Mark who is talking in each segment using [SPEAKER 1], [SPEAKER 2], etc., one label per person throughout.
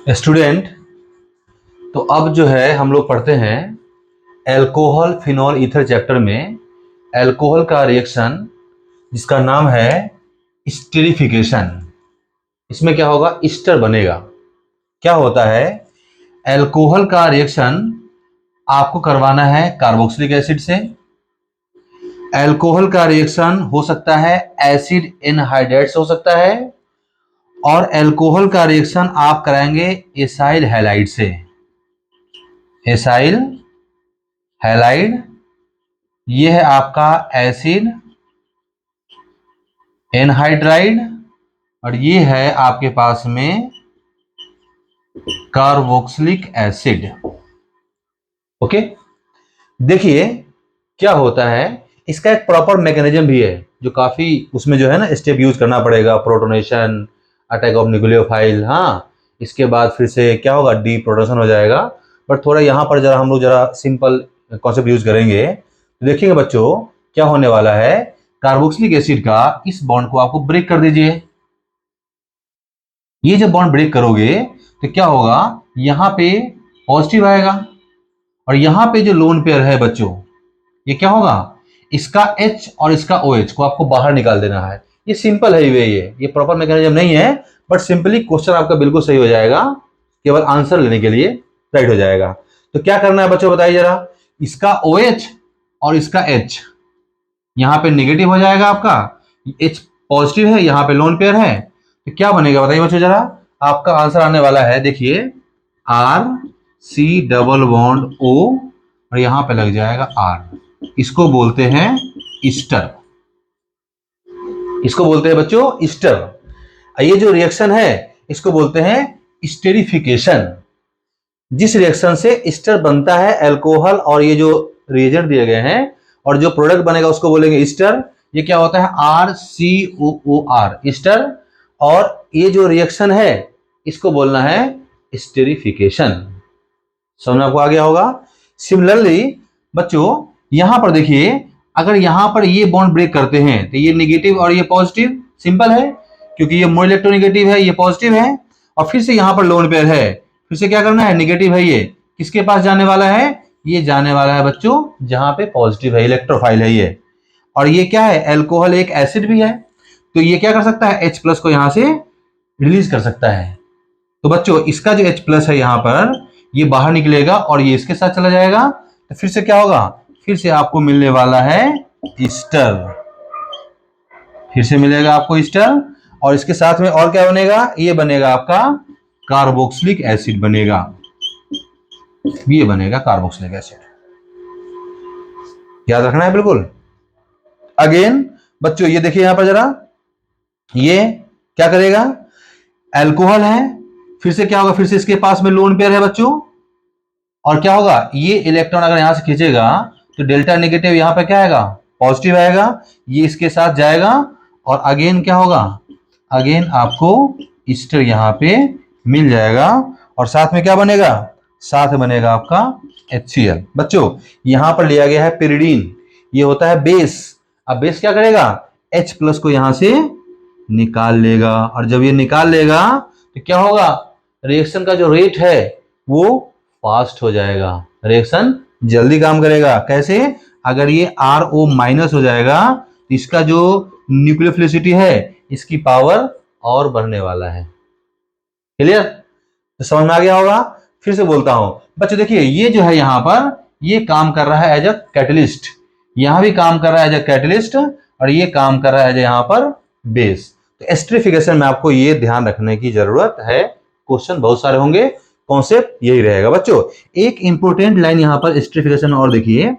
[SPEAKER 1] Student, तो अब जो है हम लोग पढ़ते हैं एल्कोहल फिनॉल ईथर चैप्टर में एल्कोहल का रिएक्शन जिसका नाम है स्टीरिफिकेशन। इसमें क्या होगा, ईस्टर बनेगा। क्या होता है, एल्कोहल का रिएक्शन आपको करवाना है कार्बोक्सिलिक एसिड से। एल्कोहल का रिएक्शन हो सकता है एसिड एनहाइड्राइड से हो सकता है, और एल्कोहल का रिएक्शन आप कराएंगे एसाइल हैलाइड से। एसाइल हैलाइड ये है आपका एसिड एनहाइड्राइड, और ये है आपके पास में कार्बोक्सिलिक एसिड। ओके, देखिए क्या होता है, इसका एक प्रॉपर मैकेनिज्म भी है जो काफी उसमें जो है ना स्टेप यूज करना पड़ेगा। प्रोटोनेशन, अटैक ऑफ न्यूक्लियोफाइल, हाँ, इसके बाद फिर से क्या होगा, डी प्रोटोनेशन हो जाएगा। बट थोड़ा यहाँ पर जरा हम लोग जरा सिंपल कॉन्सेप्ट यूज करेंगे तो देखिएगा बच्चों क्या होने वाला है। कार्बोक्सिलिक एसिड का इस बॉन्ड को आपको ब्रेक कर दीजिए। ये जब बॉन्ड ब्रेक करोगे तो क्या होगा, यहाँ पे पॉजिटिव आएगा, और यहाँ पे जो लोन पेयर है बच्चों, ये क्या होगा, इसका H और इसका OH को आपको बाहर निकाल देना है। ये सिंपल है, ये प्रॉपर मैकेनिज्म नहीं है, बट सिंपली क्वेश्चन आपका बिल्कुल सही हो जाएगा, केवल आंसर लेने के लिए राइट हो जाएगा। तो क्या करना है बच्चों बताइए जरा, इसका OH और इसका H यहाँ पे नेगेटिव हो जाएगा, आपका H पॉजिटिव है, यहाँ पे लोन पेयर है, तो क्या बनेगा बताइए बच्चों जरा। आपका आंसर आने वाला है, देखिए RC डबल बॉन्ड O और यहाँ पे लग जाएगा R। इसको बोलते हैं ईस्टर। इसको बोलते हैं बच्चों ईस्टर। ये जो रिएक्शन है इसको बोलते हैं स्टेरिफिकेशन। जिस रिएक्शन से ईस्टर बनता है एल्कोहल और ये जो रिएजेंट दिए गए हैं और जो प्रोडक्ट बनेगा उसको बोलेंगे ईस्टर। ये क्या होता है, RCOOR ईस्टर। और ये जो रिएक्शन है इसको बोलना है स्टेरिफिकेशन। समझ में आपको आ गया होगा। सिमिलरली बच्चों यहां पर देखिए, अगर यहां पर ये बॉन्ड ब्रेक करते हैं तो ये नेगेटिव और ये पॉजिटिव, सिंपल है, क्योंकि ये मोर इलेक्ट्रोनेगेटिव है, ये पॉजिटिव है, और फिर से यहां पर लोन पेयर है, फिर से क्या करना है, नेगेटिव है, ये किसके पास जाने वाला है, ये जाने वाला है बच्चों जहां पे पॉजिटिव है, इलेक्ट्रोफाइल है ये। और ये क्या है, एल्कोहल एक एसिड भी है, तो ये क्या कर सकता है, H+ को यहां से रिलीज कर सकता है। तो बच्चों इसका जो H+ है यहां पर, ये बाहर निकलेगा और ये इसके साथ चला जाएगा, तो फिर से क्या होगा, फिर से आपको मिलने वाला है ईस्टर। फिर से मिलेगा आपको ईस्टर, और इसके साथ में और क्या बनेगा, ये बनेगा आपका कार्बोक्सिलिक एसिड बनेगा। ये बनेगा कार्बोक्सिलिक एसिड, याद रखना है बिल्कुल। अगेन बच्चों ये देखिए यहां पर जरा, ये क्या करेगा, एल्कोहल है, फिर से क्या होगा, फिर से इसके पास में लोन पेयर है बच्चों, और क्या होगा, ये इलेक्ट्रॉन अगर यहां से खींचेगा तो डेल्टा नेगेटिव यहां पर क्या आएगा, पॉजिटिव आएगा, ये इसके साथ जाएगा, और अगेन क्या होगा, अगेन आपको ईस्टर यहां पे मिल जाएगा, और साथ में क्या बनेगा, साथ में बनेगा आपका HCl। बच्चों यहां पर लिया गया है पिरिडीन, ये होता है बेस। अब बेस क्या करेगा, H+ को यहां से निकाल लेगा, और जब ये निकाल लेगा तो क्या होगा, रिएक्शन का जो रेट है वो फास्ट हो जाएगा, रिएक्शन जल्दी काम करेगा। कैसे, अगर ये RO- हो जाएगा तो इसका जो न्यूक्लियोफिलिसिटी है इसकी पावर और बढ़ने वाला है। क्लियर, तो समझ में आ गया होगा। फिर से बोलता हूं बच्चों, देखिए ये जो है यहां पर, ये काम कर रहा है एज अ कैटलिस्ट, यहां भी काम कर रहा है एज अ कैटलिस्ट, और ये काम कर रहा है यहां पर बेस। तो एस्टरिफिकेशन में आपको ये ध्यान रखने की जरूरत है, क्वेश्चन बहुत सारे होंगे, कॉन्सेप्ट यही रहेगा बच्चों। एक इंपॉर्टेंट लाइन यहां पर एस्टरिफिकेशन और देखिए,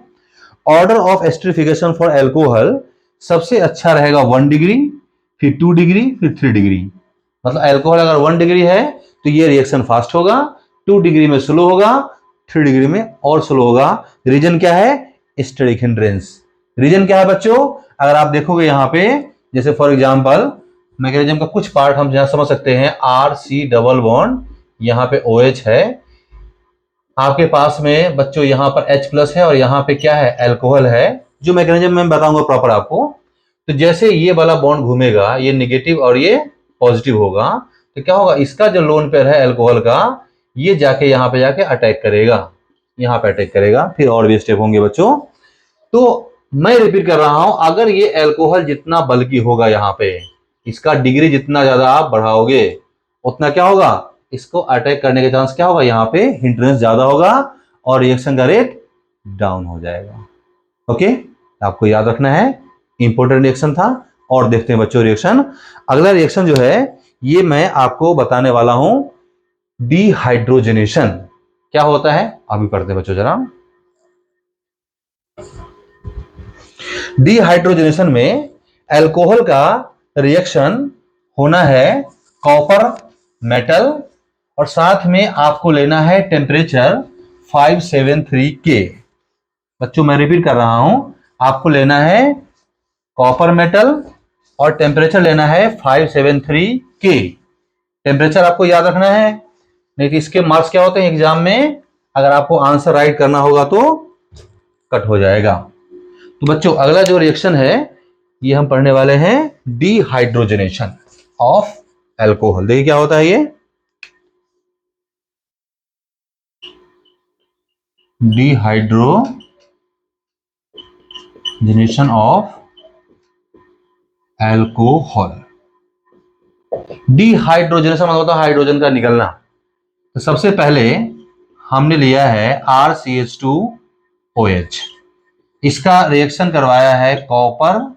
[SPEAKER 1] order of esterification for alcohol सबसे अच्छा रहेगा 1 डिग्री, फिर 2 डिग्री, फिर 3 डिग्री। मतलब एल्कोहल अगर 1 डिग्री है तो ये रिएक्शन फास्ट होगा, 2 डिग्री में स्लो होगा, 3 डिग्री में और स्लो होगा। रीजन क्या है, स्टेरिक हिंड्रेंस। रीजन क्या है बच्चों, अगर आप देखोगे यहाँ पे, जैसे फॉर एग्जांपल मैकेनिज्म का कुछ पार्ट हम यहां समझ सकते हैं, RC डबल बॉन्ड, यहाँ पे OH है, आपके पास में बच्चों यहाँ पर H+ है, और यहाँ पे क्या है, एल्कोहल है। जो मैकेनिज्म मैं बताऊंगा प्रॉपर आपको, तो जैसे ये वाला बॉन्ड घूमेगा, ये नेगेटिव और ये पॉजिटिव होगा, तो क्या होगा, इसका जो लोन पेयर है अल्कोहल का, ये जाके यहाँ पे जाके अटैक करेगा, यहाँ पे अटैक करेगा। फिर और भी स्टेप होंगे बच्चों। तो मैं रिपीट कर रहा हूं, अगर ये अल्कोहल जितना बल्कि होगा, यहाँ पे इसका डिग्री जितना ज्यादा आप बढ़ाओगे, उतना क्या होगा, इसको अटैक करने के चांस क्या होगा, यहाँ पे हिंड्रेंस ज्यादा होगा और रिएक्शन का रेट डाउन हो जाएगा। ओके, आपको याद रखना है, इंपॉर्टेंट रिएक्शन था। और देखते हैं बच्चों रिएक्शन। अगला रिएक्शन जो है ये मैं आपको बताने वाला हूं, डिहाइड्रोजनेशन क्या होता है, अभी पढ़ते हैं बच्चों जरा। डिहाइड्रोजनेशन में अल्कोहल का रिएक्शन होना है कॉपर मेटल, और साथ में आपको लेना है टेम्परेचर 573 के। बच्चों मैं रिपीट कर रहा हूं, आपको लेना है कॉपर मेटल और टेम्परेचर लेना है 573 के। टेम्परेचर आपको याद रखना है, नहीं तो इसके मार्क्स क्या होते हैं एग्जाम में, अगर आपको आंसर राइट करना होगा तो कट हो जाएगा। तो बच्चों अगला जो रिएक्शन है ये हम पढ़ने वाले हैं, डिहाइड्रोजनेशन ऑफ अल्कोहल। देखिए क्या होता है ये, डिहाइड्रोजनेशन ऑफ अल्कोहल। डिहाइड्रोजनेशन मतलब होता है हाइड्रोजन का निकलना। तो सबसे पहले हमने लिया है RCH2OH, इसका रिएक्शन करवाया है कॉपर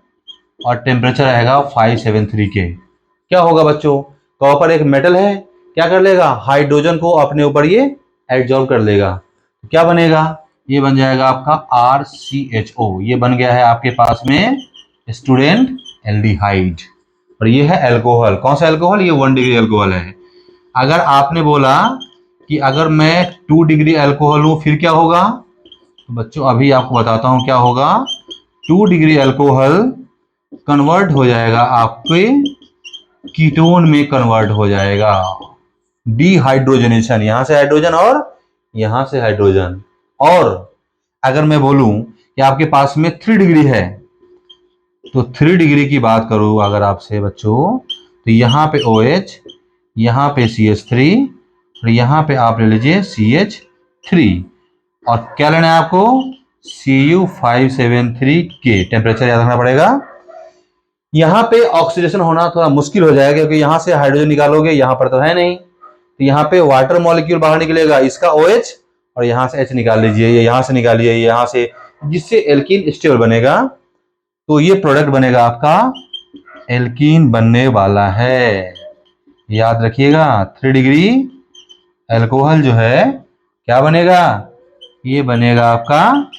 [SPEAKER 1] और टेम्परेचर रहेगा 573 के। क्या होगा बच्चों, कॉपर एक मेटल है, क्या कर लेगा, हाइड्रोजन को अपने ऊपर ये एब्जॉर्ब कर लेगा। क्या बनेगा, ये बन जाएगा आपका RCHO, ये बन गया है आपके पास में स्टूडेंट एल्डिहाइड। और ये है अल्कोहल, कौन सा अल्कोहल, ये 1 डिग्री अल्कोहल है। अगर आपने बोला कि अगर मैं 2 डिग्री अल्कोहल हूं फिर क्या होगा, तो बच्चों अभी आपको बताता हूं क्या होगा। 2 डिग्री अल्कोहल कन्वर्ट हो जाएगा आपके कीटोन में, कन्वर्ट हो जाएगा। डिहाइड्रोजनेशन, यहां से हाइड्रोजन और यहां से हाइड्रोजन। और अगर मैं बोलूं कि आपके पास में 3 डिग्री है, तो 3 डिग्री की बात करूं अगर आपसे बच्चों, तो यहां पे OH, यहां पे CH3 और यहां पे आप ले लीजिए CH3, और क्या लेना है आपको, Cu573 के। टेम्परेचर याद रखना पड़ेगा। यहां पे ऑक्सीडेशन होना थोड़ा मुश्किल हो जाएगा, क्योंकि यहां से हाइड्रोजन निकालोगे, यहां पर तो है नहीं, तो यहां पे वाटर मॉलिक्यूल बाहर निकलेगा, इसका OH और यहां से H निकाल लीजिए, ये यहां से निकालिए, यहां से, जिससे एल्कीन स्टेबल बनेगा। तो ये प्रोडक्ट बनेगा आपका एल्कीन बनने वाला है, याद रखिएगा। 3 डिग्री अल्कोहल जो है क्या बनेगा, ये बनेगा आपका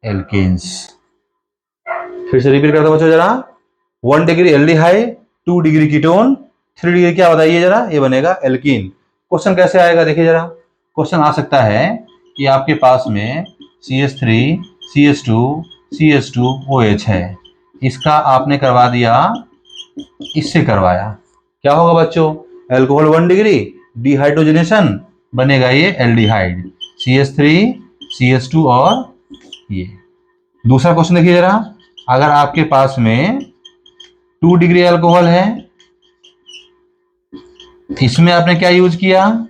[SPEAKER 1] एल्कीन्स। फिर से रिपीट करता हूं बच्चों जरा, 1 degree aldehyde, 2 degree ketone, 3 degree क्या बताइए जरा, ये बनेगा एल्कीन। क्वेश्चन कैसे आएगा देखिए जरा, क्वेश्चन आ सकता है कि आपके पास में CH3 CH2 CH2OH है, इसका आपने करवा दिया, इससे करवाया, क्या होगा बच्चों, अल्कोहल 1 डिग्री, डिहाइड्रोजनेशन, बनेगा ये एल्डिहाइड, CH3 CH2 और ये। दूसरा क्वेश्चन देखिए जरा, अगर आपके पास में 2 डिग्री अल्कोहल है, इसमें आपने क्या यूज किया,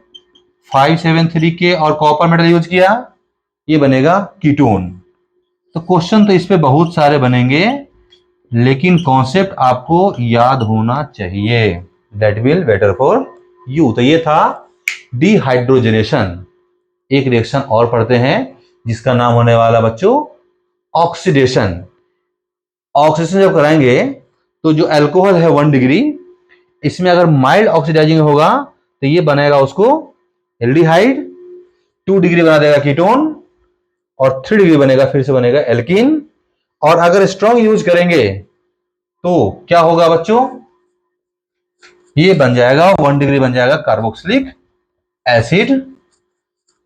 [SPEAKER 1] 573 के और कॉपर मेटल यूज किया, ये बनेगा कीटोन। तो क्वेश्चन तो इस पे बहुत सारे बनेंगे, लेकिन कॉन्सेप्ट आपको याद होना चाहिए, that will better for you. तो ये था डिहाइड्रोजनेशन। एक रिएक्शन और पढ़ते हैं जिसका नाम होने वाला बच्चों ऑक्सीडेशन। ऑक्सीडेशन जब कराएंगे तो जो अल्कोहल है 1 डिग्री, इसमें अगर माइल्ड ऑक्सीडाइजिंग होगा तो ये बनाएगा उसको एल्डिहाइड, 2 डिग्री बना देगा कीटोन, और 3 डिग्री बनेगा, फिर से बनेगा एल्कीन। और अगर स्ट्रॉन्ग यूज करेंगे तो क्या होगा बच्चों, ये बन जाएगा 1 डिग्री बन जाएगा कार्बोक्सिलिक एसिड।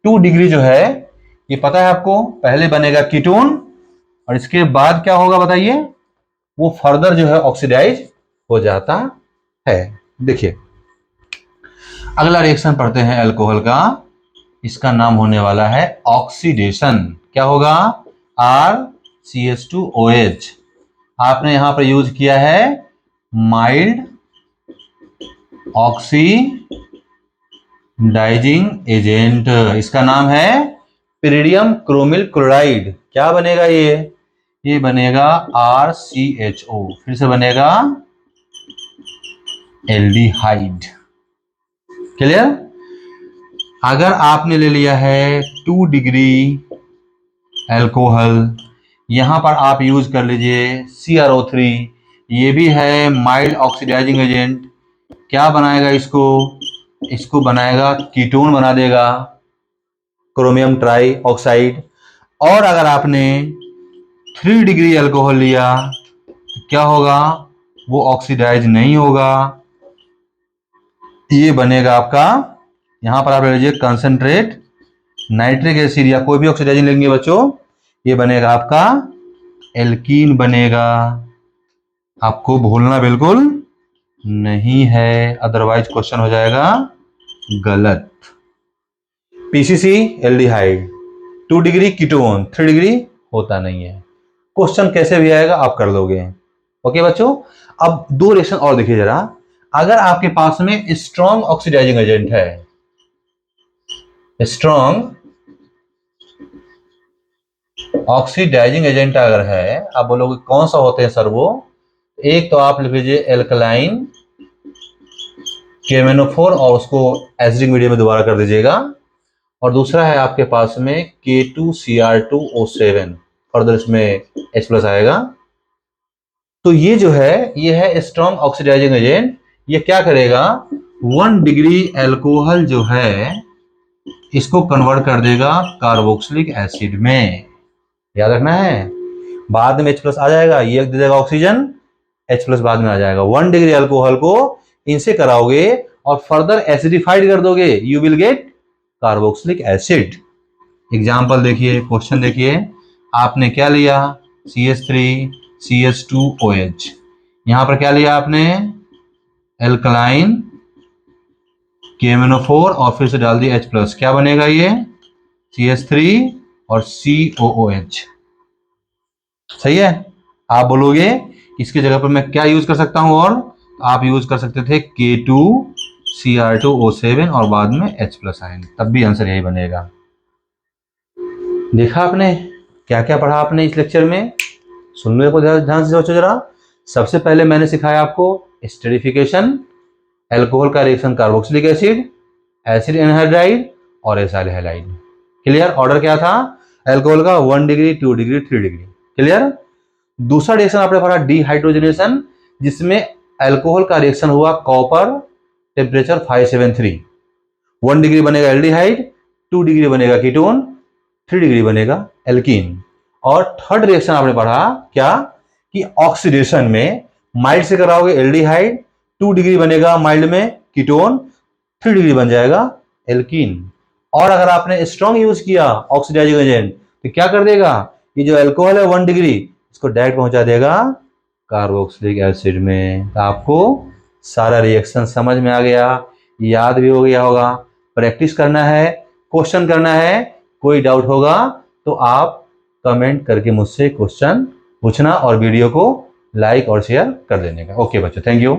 [SPEAKER 1] 2 डिग्री जो है ये पता है आपको, पहले बनेगा कीटोन और इसके बाद क्या होगा बताइए, वो फर्दर जो है ऑक्सीडाइज हो जाता है। देखिए अगला रिएक्शन पढ़ते हैं अल्कोहल का, इसका नाम होने वाला है ऑक्सीडेशन। क्या होगा, RCH2OH, आपने यहां पर यूज किया है माइल्ड ऑक्सीडाइजिंग एजेंट, इसका नाम है पिरिडियम क्रोमिल क्लोराइड। क्या बनेगा ये बनेगा RCHO, फिर से बनेगा एल्डिहाइड। क्लियर? अगर आपने ले लिया है 2 डिग्री एल्कोहल, यहां पर आप यूज कर लीजिए CrO3, ये भी है माइल्ड ऑक्सीडाइजिंग एजेंट। क्या बनाएगा इसको बनाएगा कीटोन बना देगा, क्रोमियम ट्राई ऑक्साइड। और अगर आपने 3 डिग्री अल्कोहल लिया तो क्या होगा, वो ऑक्सीडाइज नहीं होगा, ये बनेगा आपका, यहां पर आप ले लीजिए कंसंट्रेट नाइट्रिक एसिड या कोई भी ऑक्सीडाइजिंग लेंगे बच्चों, ये बनेगा आपका एल्कीन बनेगा। आपको भूलना बिल्कुल नहीं है, अदरवाइज क्वेश्चन हो जाएगा गलत। PCC aldehyde, 2 degree ketone, 3 degree होता नहीं है। क्वेश्चन कैसे भी आएगा आप कर लोगे। ओके बच्चों, अब 2 रिएक्शन और देखिए जरा। अगर आपके पास में स्ट्रॉन्ग ऑक्सीडाइजिंग एजेंट है, स्ट्रॉन्ग ऑक्सीडाइजिंग एजेंट अगर है, आप बोलोगे कौन सा होते हैं सर वो, एक तो आप लिख लीजिए एल्कलाइन KMnO4 और उसको एसिडिक मीडियम में दोबारा कर दीजिएगा, और दूसरा है आपके पास में K2Cr2O7, फर्दर इसमें H+ आएगा। तो ये जो है ये है स्ट्रॉन्ग ऑक्सीडाइजिंग एजेंट। ये क्या करेगा, 1 डिग्री एल्कोहल जो है इसको कन्वर्ट कर देगा कार्बोक्सिलिक एसिड में। याद रखना है, बाद में H+ आ जाएगा, ये दे देगा ऑक्सीजन, H+ बाद में आ जाएगा। 1 डिग्री अल्कोहल को इनसे कराओगे और फर्दर एसिडिफाइड कर दोगे, you will get carboxylic acid. Example देखिए, क्वेश्चन देखिए, आपने क्या लिया CH3CH2OH, यहां पर क्या लिया आपने एल्कलाइन KMnO4 और फिर से डाल दिया H+, क्या बनेगा ये CH3 और COOH। सही है? आप बोलोगे इसकी जगह पर मैं क्या यूज कर सकता हूं, और आप यूज कर सकते थे K2Cr2O7 और बाद में H+ आयन, तब भी आंसर यही बनेगा। देखा आपने क्या क्या पढ़ा आपने इस लेक्चर में, सुनने को ध्यान से सोचो जरा। सबसे पहले मैंने सिखाया आपको एस्टरिफिकेशन, एल्कोहल का reaction carboxylic acid, acid anhydride और एसाइल हैलाइड। क्लियर? ऑर्डर क्या था एल्कोहल का, 1 डिग्री, 2 डिग्री, 3 डिग्री। क्लियर? दूसरा रिएक्शन आपने पढ़ा डिहाइड्रोजनेशन, जिसमें अल्कोहल का रिएक्शन हुआ कॉपर, टेम्परेचर 573, 1 डिग्री बनेगा एल्डिहाइड, 2 डिग्री बनेगा कीटोन, 3 डिग्री बनेगा एल्कीन। और थर्ड रिएक्शन आपने पढ़ा क्या, कि ऑक्सीडेशन में माइल्ड से कराओगे एल्डिहाइड, 2 डिग्री बनेगा माइल्ड में कीटोन, 3 डिग्री बन जाएगा एल्कीन। और अगर आपने स्ट्रॉन्ग यूज किया ऑक्सीडाइजिंग एजेंट तो क्या कर देगा, ये जो अल्कोहल है 1 डिग्री इसको डायरेक्ट पहुंचा देगा कार्बोक्सिलिक एसिड में। तो आपको सारा रिएक्शन समझ में आ गया, याद भी हो गया होगा। प्रैक्टिस करना है, क्वेश्चन करना है, कोई डाउट होगा तो आप कमेंट करके मुझसे क्वेश्चन पूछना और वीडियो को लाइक और शेयर कर देने का। ओके बच्चों, थैंक यू।